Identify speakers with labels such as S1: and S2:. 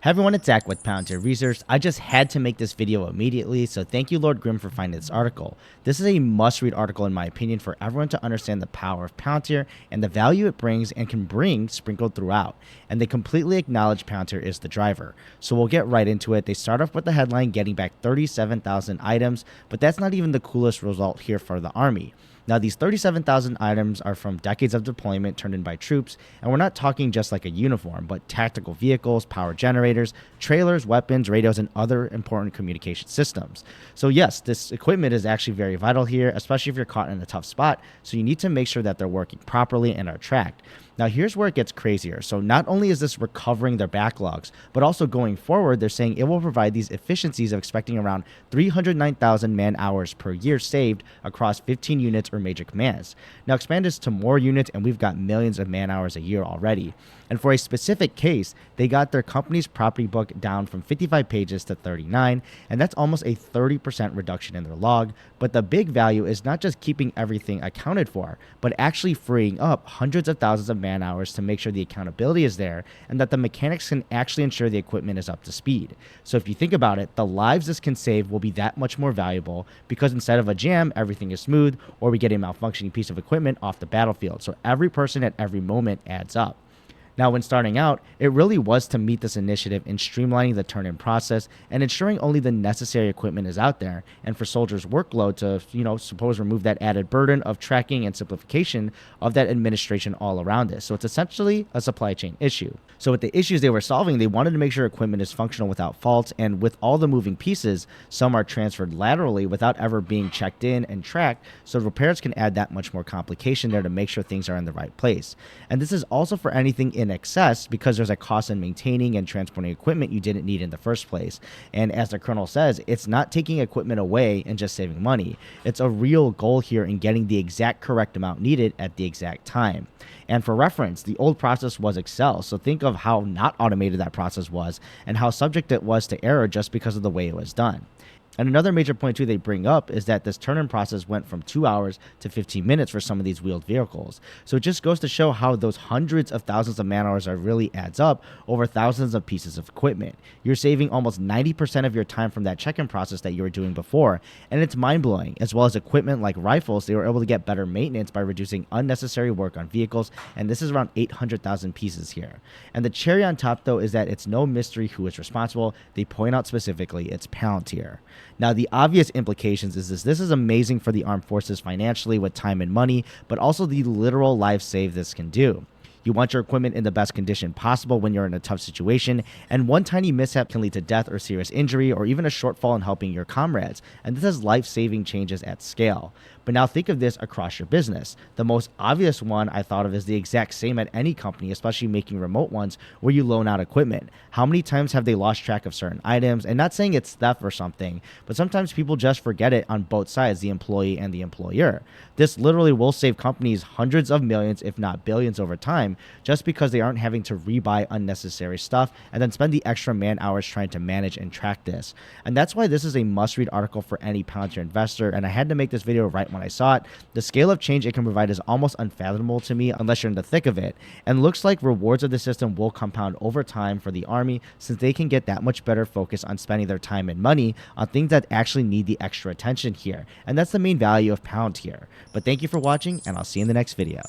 S1: Hey everyone, it's Zach with Palantir Research. I just had to make this video immediately, so thank you Lord Grimm for finding this article. This is a must-read article in my opinion for everyone to understand the power of Palantir and the value it brings and can bring sprinkled throughout. And they completely acknowledge Palantir is the driver. So we'll get right into it. They start off with the headline getting back 37,000 items, but that's not even the coolest result here for the Army. Now, these 37,000 items are from decades of deployment turned in by troops, and we're not talking just like a uniform, but tactical vehicles, power generators, trailers, weapons, radios, and other important communication systems. So yes, this equipment is actually very vital here, especially if you're caught in a tough spot, so you need to make sure that they're working properly and are tracked. Now, here's where it gets crazier. So not only is this recovering their backlogs, but also going forward, they're saying it will provide these efficiencies of expecting around 309,000 man hours per year saved across 15 units or major commands. Now, expand this to more units, and we've got millions of man hours a year already. And for a specific case, they got their company's property book down from 55 pages to 39, and that's almost a 30% reduction in their log. But the big value is not just keeping everything accounted for, but actually freeing up hundreds of thousands of man hours to make sure the accountability is there and that the mechanics can actually ensure the equipment is up to speed. So if you think about it, the lives this can save will be that much more valuable because instead of a jam, everything is smooth, or we get a malfunctioning piece of equipment off the battlefield. So every person at every moment adds up. Now, when starting out, it really was to meet this initiative in streamlining the turn-in process and ensuring only the necessary equipment is out there, and for soldiers' workload to, suppose remove that added burden of tracking and simplification of that administration all around this. So it's essentially a supply chain issue. So with the issues they were solving, they wanted to make sure equipment is functional without faults, and with all the moving pieces, some are transferred laterally without ever being checked in and tracked, so repairs can add that much more complication there to make sure things are in the right place. And this is also for anything in excess because there's a cost in maintaining and transporting equipment you didn't need in the first place. And as the colonel says, it's not taking equipment away and just saving money. It's a real goal here in getting the exact correct amount needed at the exact time. And for reference, the old process was Excel, so think of how not automated that process was and how subject it was to error just because of the way it was done. And another major point too they bring up is that this turn-in process went from 2 hours to 15 minutes for some of these wheeled vehicles. So it just goes to show how those hundreds of thousands of man hours really adds up over thousands of pieces of equipment. You're saving almost 90% of your time from that check-in process that you were doing before, and it's mind-blowing. As well as equipment like rifles, they were able to get better maintenance by reducing unnecessary work on vehicles, and this is around 800,000 pieces here. And the cherry on top though is that it's no mystery who is responsible. They point out specifically it's Palantir. Now, the obvious implications is this is amazing for the armed forces financially with time and money, but also the literal life save this can do. You want your equipment in the best condition possible when you're in a tough situation, and one tiny mishap can lead to death or serious injury or even a shortfall in helping your comrades, and this is life-saving changes at scale. But now think of this across your business. The most obvious one I thought of is the exact same at any company, especially making remote ones where you loan out equipment. How many times have they lost track of certain items? And not saying it's theft or something, but sometimes people just forget it on both sides, the employee and the employer. This literally will save companies hundreds of millions, if not billions over time, just because they aren't having to rebuy unnecessary stuff and then spend the extra man hours trying to manage and track this. And that's why this is a must-read article for any Palantir investor, and I had to make this video right when I saw it. The scale of change it can provide is almost unfathomable to me unless you're in the thick of it, and looks like rewards of the system will compound over time for the Army since they can get that much better focus on spending their time and money on things that actually need the extra attention here, and that's the main value of Palantir. But thank you for watching, and I'll see you in the next video.